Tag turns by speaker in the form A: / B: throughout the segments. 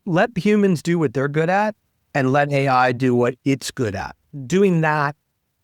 A: Let humans do what they're good at and let AI do what it's good at. Doing that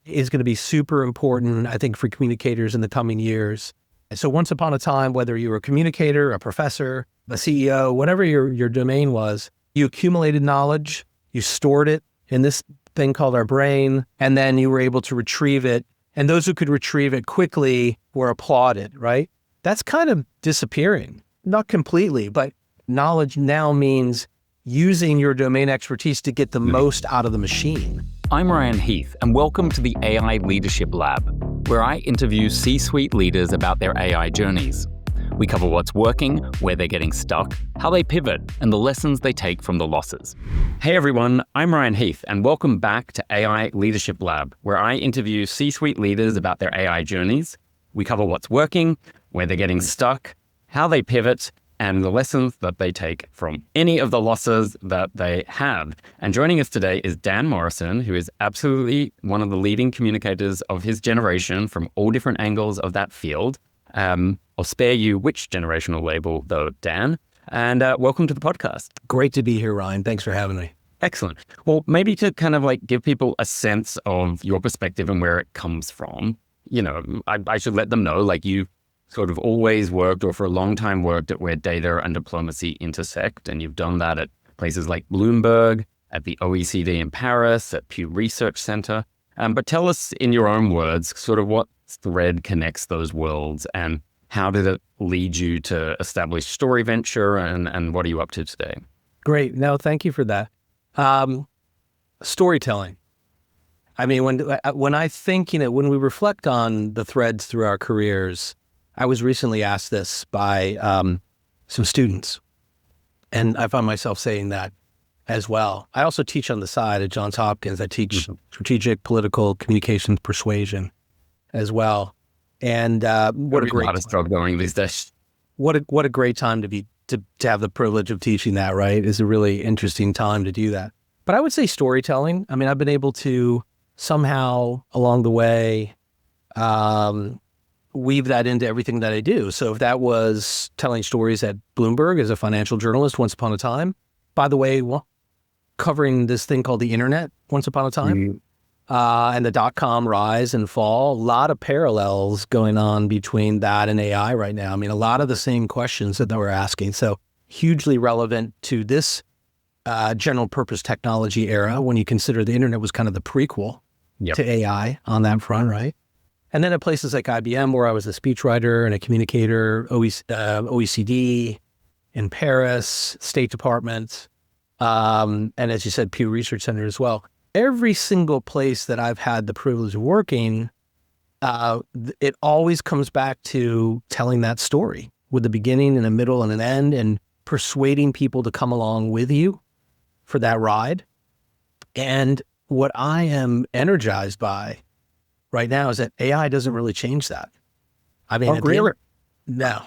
A: is going to be super important, I think, for communicators in the coming years. So once upon a time, whether you were a communicator, a professor, a CEO, whatever your domain was, you accumulated knowledge, you stored it in this thing called our brain, and then you were able to retrieve it. And those who could retrieve it quickly were applauded, right? That's kind of disappearing. Not completely, but knowledge now means using your domain expertise to get the most out of the machine.
B: I'm Ryan Heath, and welcome to the AI Leadership Lab, where I interview C-suite leaders about their AI journeys. We cover what's working, where they're getting stuck, how they pivot, and the lessons they take from the losses. Hey everyone, I'm Ryan Heath, and welcome back to AI Leadership Lab, where I interview C-suite leaders about their AI journeys. We cover what's working, where they're getting stuck, how they pivot, and the lessons that they take from any of the losses that they have. And joining us today is Dan Morrison, who is absolutely one of the leading communicators of his generation from all different angles of that field. I'll spare you which generational label though, Dan. And welcome to the podcast.
A: Great to be here, Ryan. Thanks for having me.
B: Excellent. Well, maybe to kind of like give people a sense of your perspective and where it comes from, you know, I should let them know, like you sort of always worked or for a long time worked at where data and diplomacy intersect. And you've done that at places like Bloomberg, at the OECD in Paris, at Pew Research Center. But tell us in your own words, sort of what thread connects those worlds and how did it lead you to establish StoryVenture and what are you up to today?
A: Great. No, thank you for that. Storytelling. I mean, when I think, when we reflect on the threads through our careers, I was recently asked this by some students, and I found myself saying that as well. I also teach on the side at Johns Hopkins. I teach strategic, political communications, persuasion as well. And what a great
B: job going these days.
A: What a great time to have the privilege of teaching that. Right, it's a really interesting time to do that. But I would say storytelling. I mean, I've been able to somehow along the way weave that into everything that I do. So if that was telling stories at Bloomberg as a financial journalist once upon a time, by the way, covering this thing called the internet once upon a time, and the dot-com rise and fall, a lot of parallels going on between that and AI right now. I mean, a lot of the same questions that we're asking. So hugely relevant to this general purpose technology era when you consider the internet was kind of the prequel to AI on that front, right? And then at places like IBM, where I was a speechwriter and a communicator, OECD in Paris, State Department, and as you said, Pew Research Center as well. Every single place that I've had the privilege of working, it always comes back to telling that story with a beginning and a middle and an end and persuading people to come along with you for that ride. And what I am energized by right now is that AI doesn't really change that. I mean, no.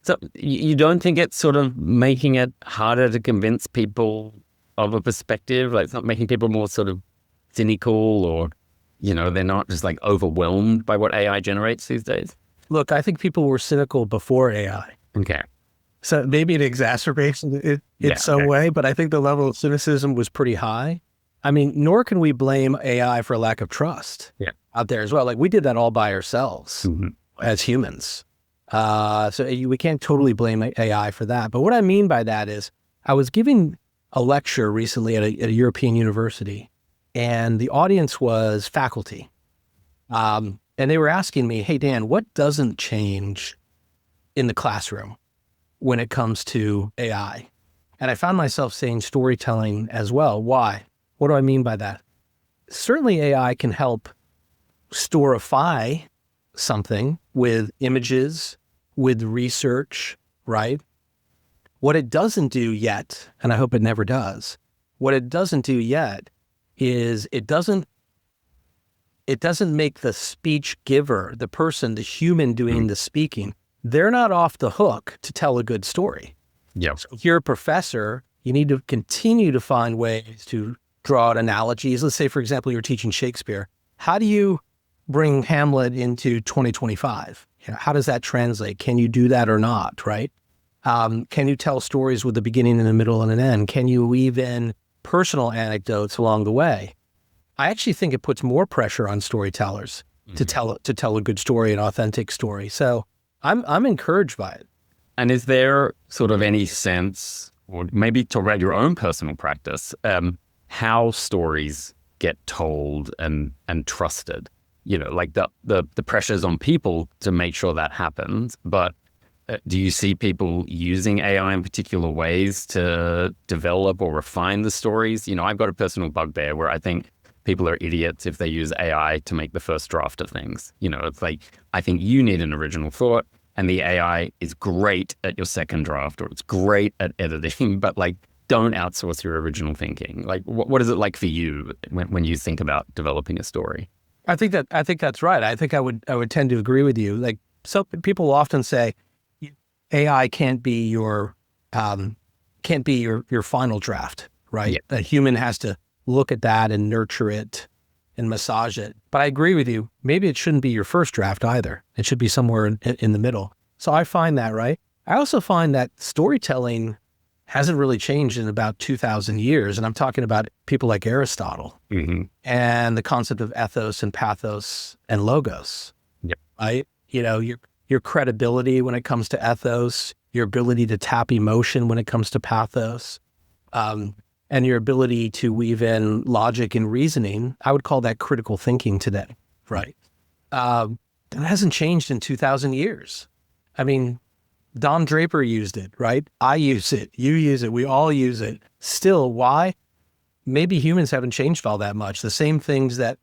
B: So you don't think it's sort of making it harder to convince people of a perspective? Like it's not making people more sort of cynical or, they're not just like overwhelmed by what AI generates these days?
A: Look, I think people were cynical before AI.
B: Okay.
A: So maybe it exacerbates it some way, but I think the level of cynicism was pretty high. I mean, nor can we blame AI for a lack of trust out there as well. Like we did that all by ourselves as humans. So we can't totally blame AI for that. But what I mean by that is I was giving a lecture recently at a European university and the audience was faculty. And they were asking me, hey, Dan, what doesn't change in the classroom when it comes to AI? And I found myself saying storytelling as well. Why? What do I mean by that? Certainly AI can help storify something with images, with research, right? What it doesn't do yet, and I hope it never does, what it doesn't do yet is it doesn't make the speech giver, the person, the human doing the speaking, they're not off the hook to tell a good story.
B: Yeah.
A: So if you're a professor, you need to continue to find ways to draw out analogies. Let's say, for example, you're teaching Shakespeare. How do you bring Hamlet into 2025? How does that translate? Can you do that or not, right? Can you tell stories with a beginning and a middle and an end? Can you weave in personal anecdotes along the way? I actually think it puts more pressure on storytellers to tell a good story, an authentic story. So I'm encouraged by it.
B: And is there sort of any sense, or maybe talk about your own personal practice, how stories get told and trusted? Like the pressures on people to make sure that happens. But do you see people using AI in particular ways to develop or refine the stories? I've got a personal bugbear where I think people are idiots if they use AI to make the first draft of things. It's like, I think you need an original thought, and the AI is great at your second draft, or it's great at editing, but like, don't outsource your original thinking. Like, what is it like for you when you think about developing a story?
A: I think that's right. I think I would tend to agree with you. Like, so people often say AI can't be your final draft, right?
B: Yeah.
A: A human has to look at that and nurture it and massage it. But I agree with you. Maybe it shouldn't be your first draft either. It should be somewhere in the middle. So I find that, right? I also find that storytelling hasn't really changed in about 2,000 years. And I'm talking about people like Aristotle and the concept of ethos and pathos and logos.
B: Yep.
A: Right? Your credibility when it comes to ethos, your ability to tap emotion when it comes to pathos, and your ability to weave in logic and reasoning. I would call that critical thinking today, right? That hasn't changed in 2,000 years. I mean, Don Draper used it, right? I use it, you use it, we all use it. Still, why? Maybe humans haven't changed all that much. The same things that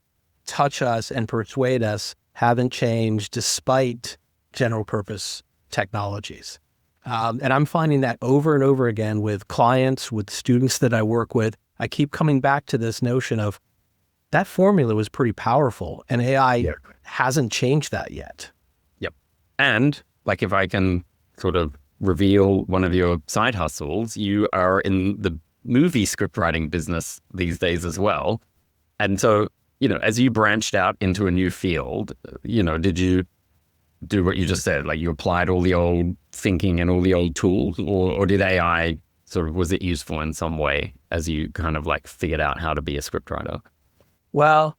A: touch us and persuade us haven't changed despite general purpose technologies. And I'm finding that over and over again with clients, with students that I work with. I keep coming back to this notion of that formula was pretty powerful, and AI hasn't changed that yet.
B: Yep. And like, if I can sort of reveal one of your side hustles, you are in the movie script writing business these days as well. And so, as you branched out into a new field, did you do what you just said? Like, you applied all the old thinking and all the old tools, or did AI was it useful in some way as you kind of like figured out how to be a scriptwriter?
A: Well,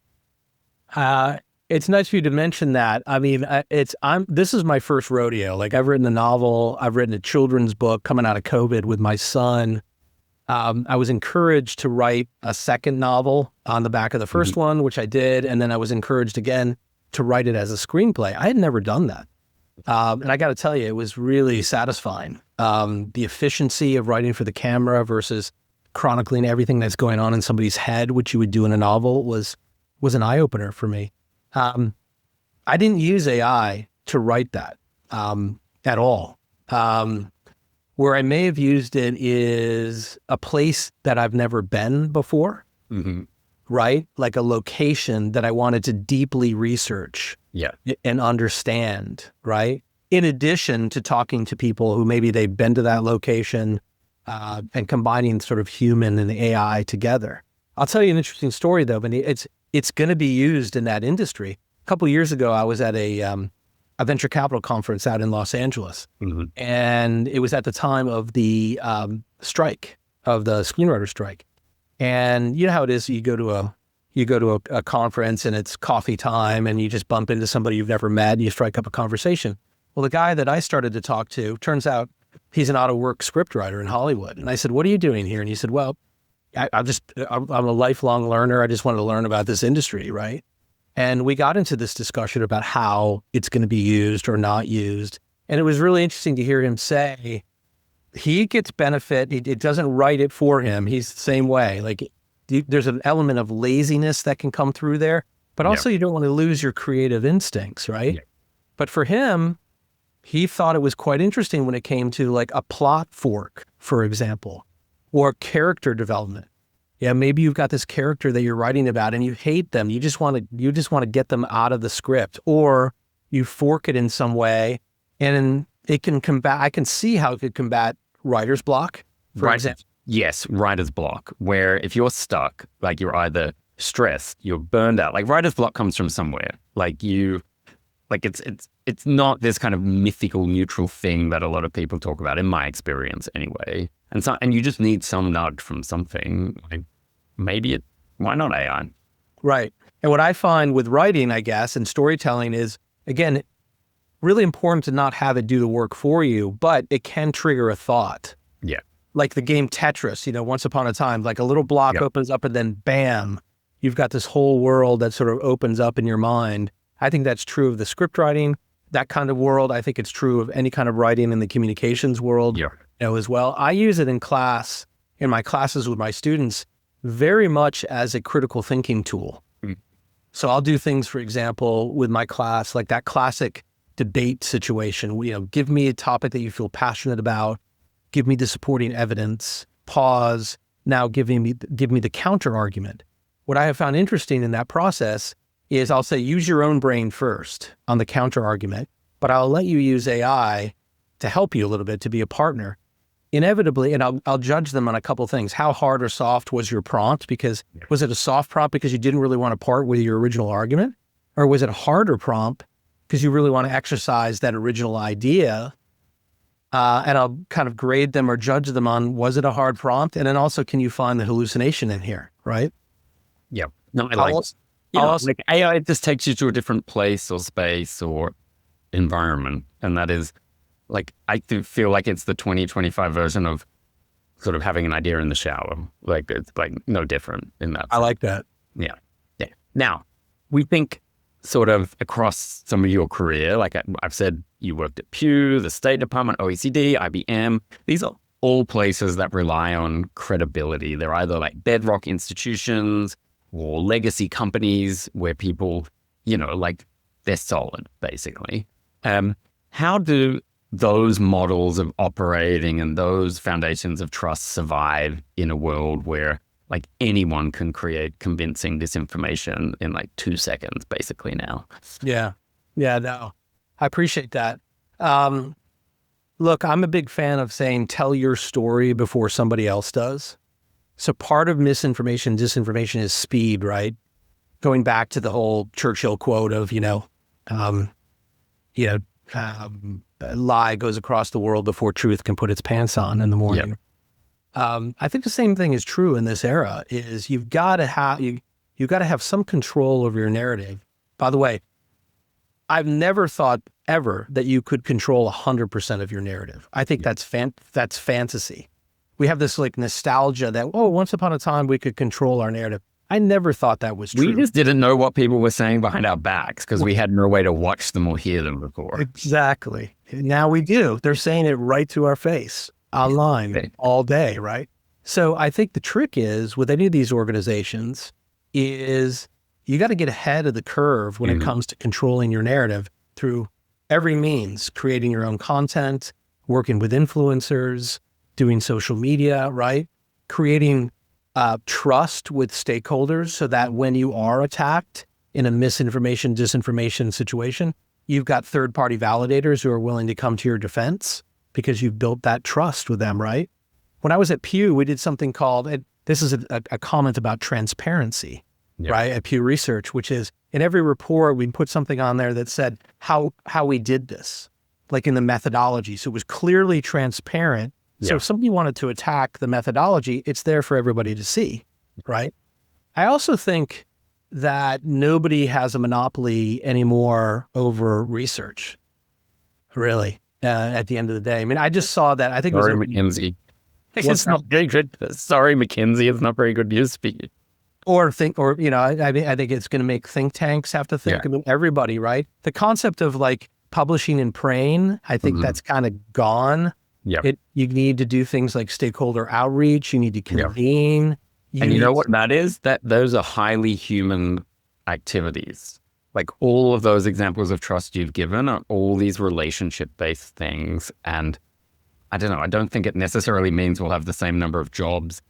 A: it's nice for you to mention that. I mean, this is my first rodeo. Like, I've written a novel, I've written a children's book coming out of COVID with my son. I was encouraged to write a second novel on the back of the first one, which I did. And then I was encouraged again to write it as a screenplay. I had never done that. And I got to tell you, it was really satisfying. The efficiency of writing for the camera versus chronicling everything that's going on in somebody's head, which you would do in a novel, was an eye-opener for me. I didn't use AI to write that at all. Where I may have used it is a place that I've never been before, right? Like a location that I wanted to deeply research and understand, right? In addition to talking to people who maybe they've been to that location and combining sort of human and AI together. I'll tell you an interesting story though, but it's going to be used in that industry. A couple of years ago, I was at a venture capital conference out in Los Angeles, and it was at the time of the strike, of the screenwriter strike. And you know how it is, you go to a conference and it's coffee time and you just bump into somebody you've never met and you strike up a conversation. Well, the guy that I started to talk to, turns out he's an out-of-work scriptwriter in Hollywood. And I said, "What are you doing here?" And he said, "Well, I'm a lifelong learner. I just wanted to learn about this industry," right? And we got into this discussion about how it's going to be used or not used. And it was really interesting to hear him say he gets benefit. It doesn't write it for him. He's the same way. Like, there's an element of laziness that can come through there, but also you don't want to lose your creative instincts, right? Yeah. But for him, he thought it was quite interesting when it came to like a plot fork, for example, or character development. Yeah, maybe you've got this character that you're writing about and you hate them. You just want to get them out of the script, or you fork it in some way, and it can combat. I can see how it could combat writer's block, for example.
B: Yes, writer's block, where if you're stuck, like you're either stressed, you're burned out. Like, writer's block comes from somewhere. Like it's it's not this kind of mythical neutral thing that a lot of people talk about, in my experience anyway. And you just need some nudge from something. Like why not AI?
A: Right. And what I find with writing, I guess, and storytelling is, again, really important to not have it do the work for you, but it can trigger a thought.
B: Yeah.
A: Like the game Tetris, once upon a time, like a little block opens up and then bam, you've got this whole world that sort of opens up in your mind. I think that's true of the script writing, that kind of world. I think it's true of any kind of writing in the communications world as well. I use it in my classes with my students, very much as a critical thinking tool. So I'll do things, for example, with my class, like that classic debate situation. Give me a topic that you feel passionate about, give me the supporting evidence, pause, now give me the counter argument. What I have found interesting in that process is I'll say, use your own brain first on the counter argument, but I'll let you use AI to help you a little bit, to be a partner. Inevitably, and I'll judge them on a couple of things. How hard or soft was your prompt? Because was it a soft prompt because you didn't really want to part with your original argument? Or was it a harder prompt because you really want to exercise that original idea? And I'll kind of grade them or judge them on, was it a hard prompt? And then also, can you find the hallucination in here, right?
B: Yeah. No, like AI, it just takes you to a different place or space or environment. And that is, like, I do feel like it's the 2025 version of sort of having an idea in the shower. Like, it's like no different in that sense.
A: I like that.
B: Yeah. Now, we think sort of across some of your career, like I've said, you worked at Pew, the State Department, OECD, IBM. These are all places that rely on credibility. They're either like bedrock institutions or legacy companies where people, like they're solid, basically. How do those models of operating and those foundations of trust survive in a world where like anyone can create convincing disinformation in like 2 seconds, basically now?
A: Yeah, no, I appreciate that. Look, I'm a big fan of saying, tell your story before somebody else does. So part of misinformation, disinformation is speed, right? Going back to the whole Churchill quote of, a lie goes across the world before truth can put its pants on in the morning. I think the same thing is true in this era. Is you've got to have some control over your narrative. By the way, I've never thought ever that you could control 100% of your narrative. I think that's fantasy. We have this like nostalgia that, once upon a time we could control our narrative. I never thought that was true.
B: We just didn't know what people were saying behind our backs because we had no way to watch them or hear them before.
A: Exactly. Now we do. They're saying it right to our face online all day, right? So I think the trick is with any of these organizations is you got to get ahead of the curve when it comes to controlling your narrative through every means, creating your own content, working with influencers, doing social media, right? Creating trust with stakeholders so that when you are attacked in a misinformation, disinformation situation, you've got third-party validators who are willing to come to your defense because you've built that trust with them, right? When I was at Pew, we did something called, this is a comment about transparency, right? At Pew Research, which is in every report, we put something on there that said how we did this, like in the methodology. So it was clearly transparent. So if somebody wanted to attack the methodology, it's there for everybody to see, right? I also think that nobody has a monopoly anymore over research, really, at the end of the day. I mean, I just saw that. I think
B: Sorry, McKinsey. It's not very good. Sorry, McKinsey. It's not very good news speaking.
A: I think it's going to make think tanks have to think. I mean, everybody, right? The concept of like publishing and praying, I think that's kind of gone. You need to do things like stakeholder outreach. You need to convene.
B: And you know what that is? Those are highly human activities. Like all of those examples of trust you've given are all these relationship-based things. And I don't know, I don't think it necessarily means we'll have the same number of jobs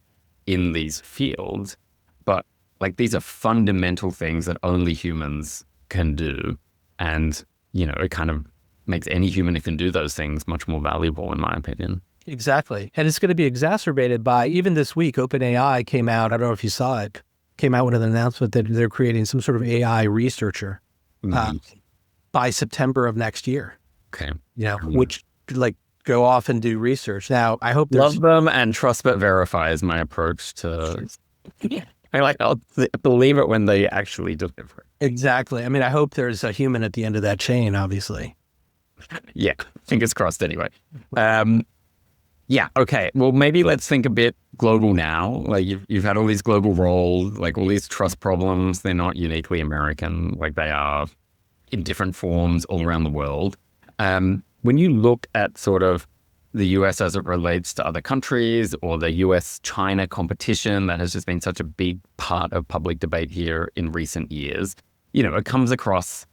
B: in these fields, but like these are fundamental things that only humans can do. And, it kind of makes any human who can do those things much more valuable, in my opinion.
A: Exactly. And it's going to be exacerbated by, even this week, OpenAI came out, I don't know if you saw it, came out with an announcement that they're creating some sort of AI researcher. by September of next year.
B: Okay.
A: Which like go off and do research. Now, I hope there's...
B: Love them and trust but verify is my approach to... I'll believe it when they actually deliver.
A: Exactly. I mean, I hope there's a human at the end of that chain, obviously.
B: Yeah, fingers crossed anyway. Okay. Well, maybe let's think a bit global now. Like you've had all these global roles, like all these trust problems. They're not uniquely American, like they are in different forms all around the world. When you look at sort of the US as it relates to other countries or the US-China competition that has just been such a big part of public debate here in recent years, it comes across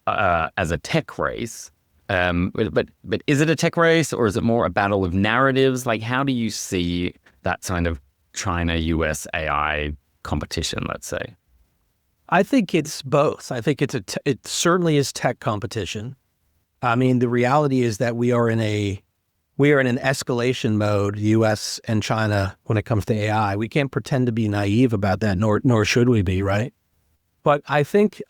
B: as a tech race. But is it a tech race or is it more a battle of narratives? Like, how do you see that kind of China-US AI competition, let's say?
A: I think it's both. I think it certainly is tech competition. I mean, the reality is that we are in an escalation mode, US and China, when it comes to AI. We can't pretend to be naive about that, nor should we be, right? But I think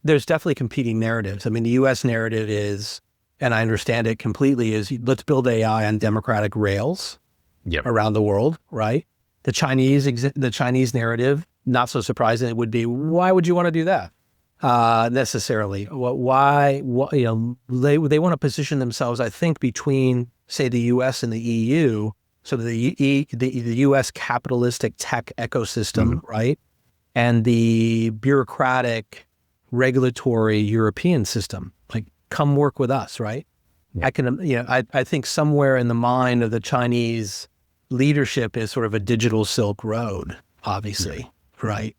A: there's definitely competing narratives. I mean, the US narrative is, and I understand it completely, is let's build AI on democratic rails around the world, right? The Chinese narrative, not so surprising, it would be, why would you want to do that? Necessarily. Why? They want to position themselves, I think, between, say, the U.S. and the EU, so the U.S. capitalistic tech ecosystem, right, and the bureaucratic, regulatory European system. Like, come work with us, right? Yeah. I think somewhere in the mind of the Chinese leadership is sort of a digital Silk Road, obviously, right?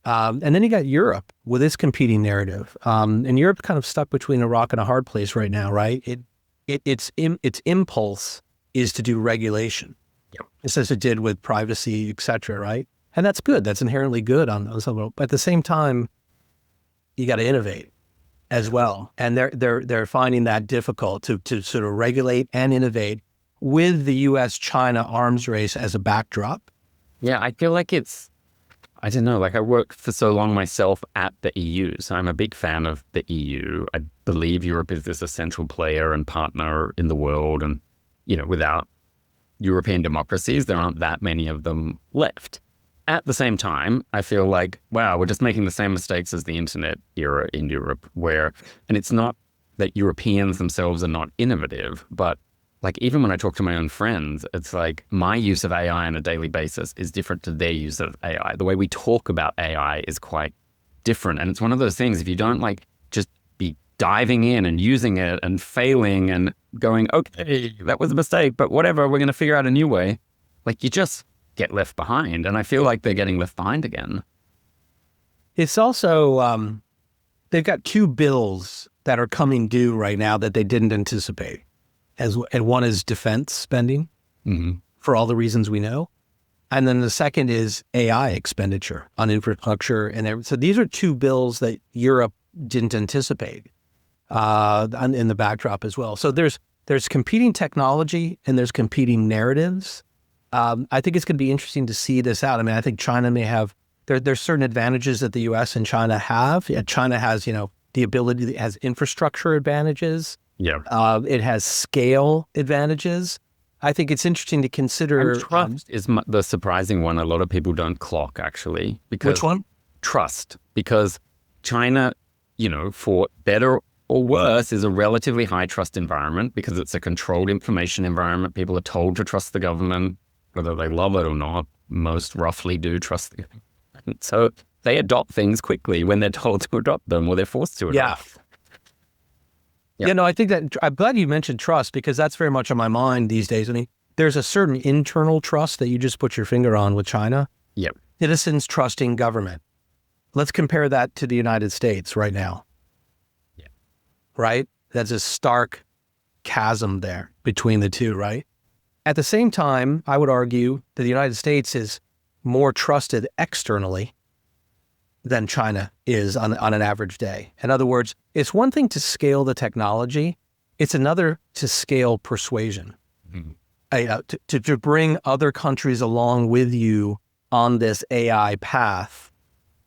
A: And then you got Europe with its competing narrative. And Europe's kind of stuck between a rock and a hard place right now, right? Its impulse is to do regulation, just as it did with privacy, et cetera, right? And that's good. That's inherently good on some level. But at the same time, you got to innovate as well. And they're finding that difficult to sort of regulate and innovate with the U.S.-China arms race as a backdrop.
B: Yeah, I feel like I don't know, like I worked for so long myself at the EU, so I'm a big fan of the EU. I believe Europe is this essential player and partner in the world. And, without European democracies, there aren't that many of them left. At the same time, I feel like, wow, we're just making the same mistakes as the internet era in Europe and it's not that Europeans themselves are not innovative, but like even when I talk to my own friends, it's like my use of AI on a daily basis is different to their use of AI. The way we talk about AI is quite different. And it's one of those things, if you don't like just be diving in and using it and failing and going, okay, that was a mistake, but whatever, we're going to figure out a new way. Like you just get left behind. And I feel like they're getting left behind again.
A: It's also, they've got two bills that are coming due right now that they didn't anticipate. And one is defense spending for all the reasons we know. And then the second is AI expenditure on infrastructure. And so these are two bills that Europe didn't anticipate in the backdrop as well. So there's competing technology and there's competing narratives. I think it's going to be interesting to see this out. I mean, I think China may have, there's certain advantages that the US and China have. Yeah, China has, the ability, it has infrastructure advantages.
B: Yeah.
A: It has scale advantages. I think it's interesting to consider.
B: And trust is the surprising one. A lot of people don't clock, actually.
A: Which one?
B: Trust. Because China, for better or worse, is a relatively high trust environment because it's a controlled information environment. People are told to trust the government, whether they love it or not. Most roughly do trust the government. So they adopt things quickly when they're told to adopt them or they're forced to adopt.
A: Yeah. I think that I'm glad you mentioned trust because that's very much on my mind these days. I mean, there's a certain internal trust that you just put your finger on with China.
B: Yep.
A: Citizens trusting government. Let's compare that to the United States right now.
B: Yeah.
A: Right? That's a stark chasm there between the two, right? At the same time, I would argue that the United States is more trusted externally than China is on an average day. In other words, it's one thing to scale the technology. It's another to scale persuasion, to bring other countries along with you on this AI path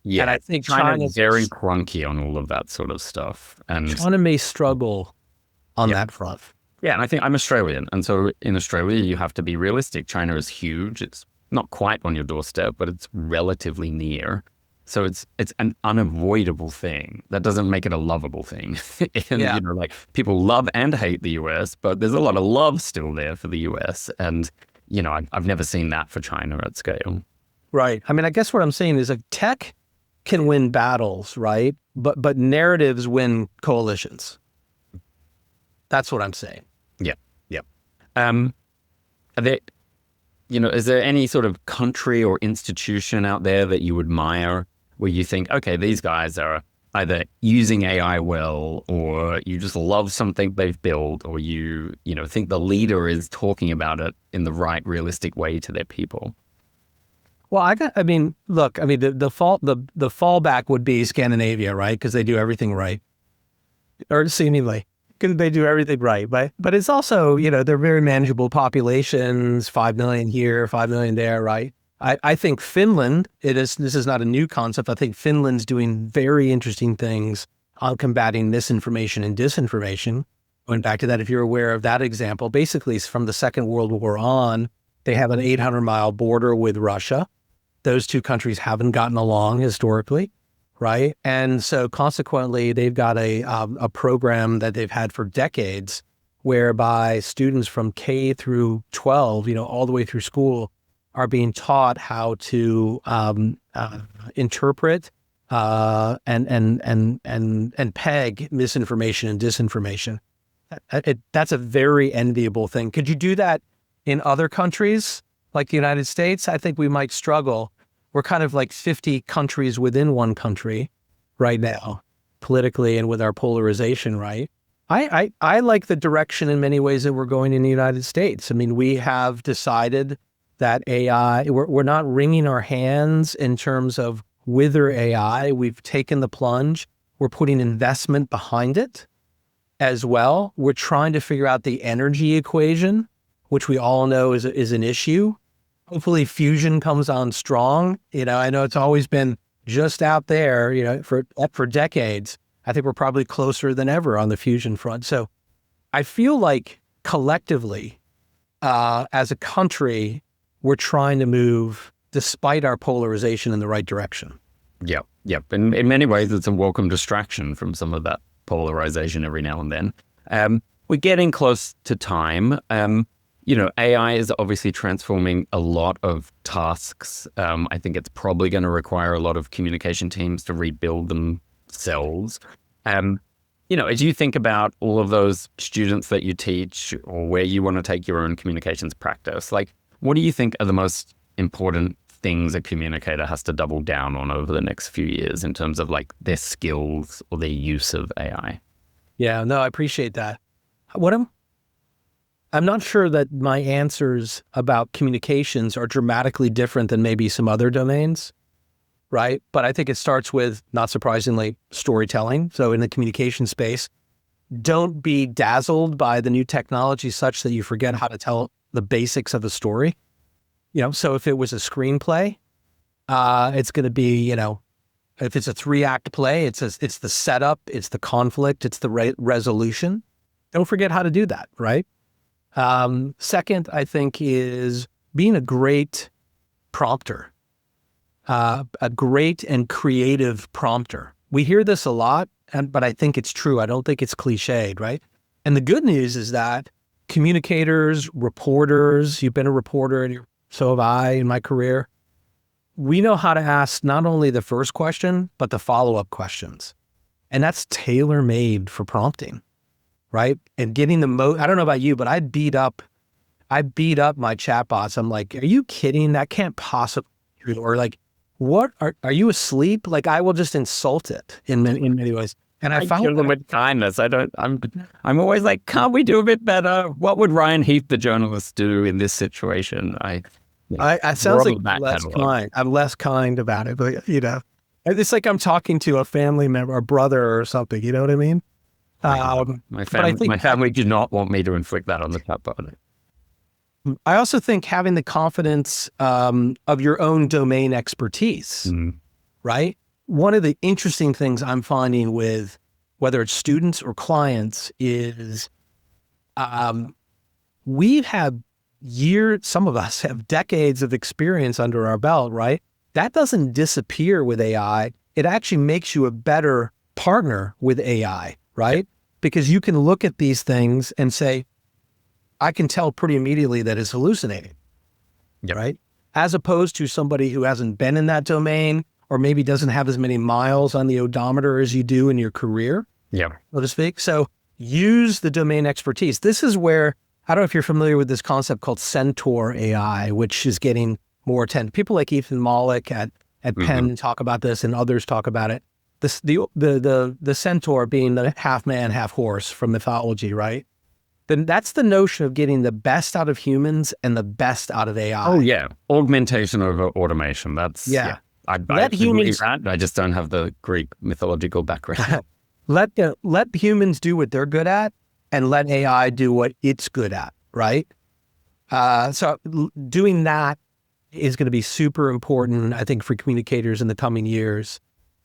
B: Yeah,
A: And I think
B: China's very clunky on all of that sort of stuff. And
A: China may struggle on that front.
B: Yeah, and I think I'm Australian. And so in Australia, you have to be realistic. China is huge. It's not quite on your doorstep, but it's relatively near. So it's an unavoidable thing. That doesn't make it a lovable thing. And, you know, like people love and hate the US, but there's a lot of love still there for the US. And, you know, I've never seen that for China at scale.
A: Right. I mean, I guess what I'm saying is like tech can win battles, right? But narratives win coalitions. That's what I'm saying.
B: Yeah. Yeah. Are there, you know, is there any sort of country or institution out there that you admire where you think, okay, these guys are either using AI well, or you just love something they've built, or you know, think the leader is talking about it in the right, realistic way to their people?
A: Well, the fallback would be Scandinavia, right? Because they do everything right, or seemingly. Because they do everything right, but it's also, you know, they're very manageable populations, 5 million here, 5 million there, right? I think Finland, this is not a new concept. I think Finland's doing very interesting things on combating misinformation and disinformation. Going back to that, if you're aware of that example, basically from the Second World War on, they have an 800-mile border with Russia. Those two countries haven't gotten along historically. Right. And so consequently, they've got a program that they've had for decades whereby students from K through 12, you know, all the way through school are being taught how to interpret and peg misinformation and disinformation. That's a very enviable thing. Could you do that in other countries like the United States? I think we might struggle. We're kind of like 50 countries within one country right now, politically and with our polarization, right? I like the direction in many ways that we're going in the United States. I mean, we have decided that AI, we're not wringing our hands in terms of wither AI. We've taken the plunge. We're putting investment behind it as well. We're trying to figure out the energy equation, which we all know is an issue. Hopefully fusion comes on strong. You know, I know it's always been just out there, you know, for decades. I think we're probably closer than ever on the fusion front. So I feel like collectively, as a country, we're trying to move, despite our polarization, in the right direction.
B: Yep. And in many ways, it's a welcome distraction from some of that polarization every now and then. We're getting close to time. You know, AI is obviously transforming a lot of tasks. I think it's probably going to require a lot of communication teams to rebuild themselves. You know, as you think about all of those students that you teach, or where you want to take your own communications practice, like, what do you think are the most important things a communicator has to double down on over the next few years in terms of like their skills or their use of AI?
A: Yeah, no, I appreciate that. I'm not sure that my answers about communications are dramatically different than maybe some other domains, right? But I think it starts with, not surprisingly, storytelling. So in the communication space, don't be dazzled by the new technology such that you forget how to tell the basics of a story. You know, so if it was a screenplay, it's going to be, you know, if it's a 3-act play, it's the setup, it's the conflict, it's the resolution. Don't forget how to do that, right? Second, I think, is being a great prompter, a great and creative prompter. We hear this a lot, but I think it's true. I don't think it's cliched, right? And the good news is that communicators, reporters, you've been a reporter, and so have I in my career, we know how to ask not only the first question, but the follow-up questions. And that's tailor-made for prompting. Right? And getting I don't know about you, but I beat up my chatbots. I'm like, are you kidding? That can't possibly, or like, what are you asleep? Like, I will just insult it in many ways. And I found
B: kill them with kindness. I'm always like, can't we do a bit better? What would Ryan Heath, the journalist, do in this situation?
A: I sounds like less kind. I'm less kind about it, but you know, it's like I'm talking to a family member, a brother or something. You know what I mean?
B: My family did not want me to inflict that on the chatbot.
A: I also think having the confidence of your own domain expertise, right? one of the interesting things I'm finding with whether it's students or clients is we've had years, some of us have decades of experience under our belt, right? That doesn't disappear with AI. It actually makes you a better partner with AI, right? Because you can look at these things and say, I can tell pretty immediately that it's hallucinating, right? As opposed to somebody who hasn't been in that domain or maybe doesn't have as many miles on the odometer as you do in your career, so to speak. So use the domain expertise. This is where, I don't know if you're familiar with this concept called Centaur AI, which is getting more attention. People like Ethan Mollick at Penn talk about this, and others talk about it. The centaur being the half man, half horse from mythology, right? Then that's the notion of getting the best out of humans and the best out of AI.
B: Oh yeah, augmentation over automation. That's I believe that. I just don't have the Greek mythological background.
A: Let humans do what they're good at, and let AI do what it's good at, right? So doing that is going to be super important, I think, for communicators in the coming years.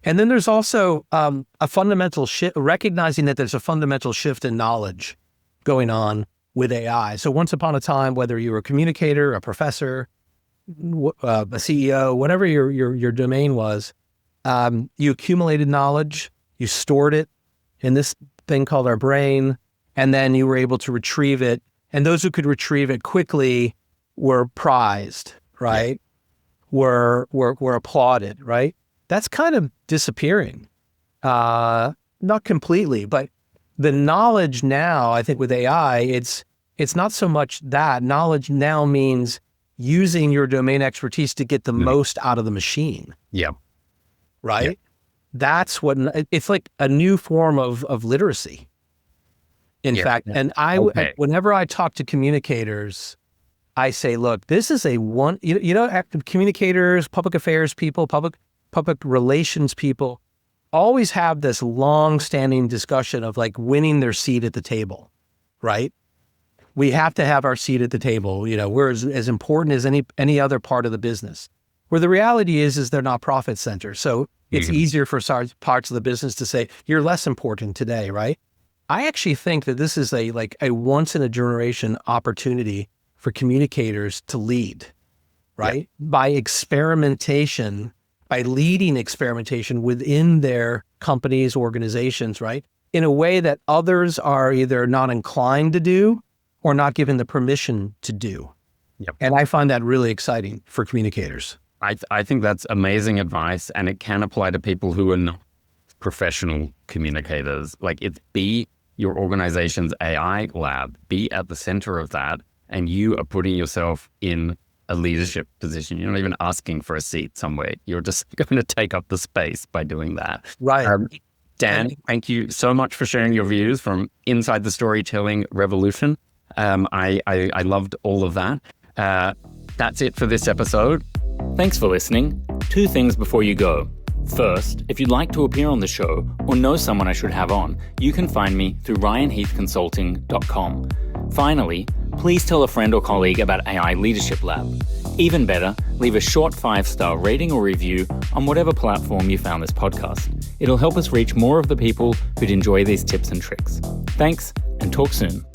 A: And then there's also a fundamental shift, recognizing that there's a fundamental shift in knowledge going on with AI. So once upon a time, whether you were a communicator, a professor, a CEO, whatever your domain was, you accumulated knowledge, you stored it in this thing called our brain, and then you were able to retrieve it. And those who could retrieve it quickly were prized, right? Were applauded, right? That's kind of disappearing. Not completely, but the knowledge now, I think with AI, it's not so much that. Knowledge now means using your domain expertise to get the most out of the machine. Right? That's what, it's like a new form of literacy. In fact, and whenever I talk to communicators, I say, look, this is active communicators, public affairs people, public relations people always have this long-standing discussion of like winning their seat at the table, right? We have to have our seat at the table. We're as important as any other part of the business. Where the reality is they're not profit centers. So it's easier for parts of the business to say, you're less important today, right? I actually think that this is a once in a generation opportunity for communicators to lead, right? By experimentation, by leading experimentation within their companies, organizations, right? In a way that others are either not inclined to do or not given the permission to do. And I find that really exciting for communicators.
B: I think that's amazing advice, and it can apply to people who are not professional communicators. Like, it's be your organization's AI lab, be at the center of that, and you are putting yourself in a leadership position. You're not even asking for a seat somewhere. You're just going to take up the space by doing that.
A: Right.
B: Dan, thank you so much for sharing your views from inside the storytelling revolution. I loved all of that. That's it for this episode. Thanks for listening. 2 things before you go. First, if you'd like to appear on the show or know someone I should have on, you can find me through ryanheathconsulting.com. Finally, please tell a friend or colleague about AI Leadership Lab. Even better, leave a short 5-star rating or review on whatever platform you found this podcast. It'll help us reach more of the people who'd enjoy these tips and tricks. Thanks, and talk soon.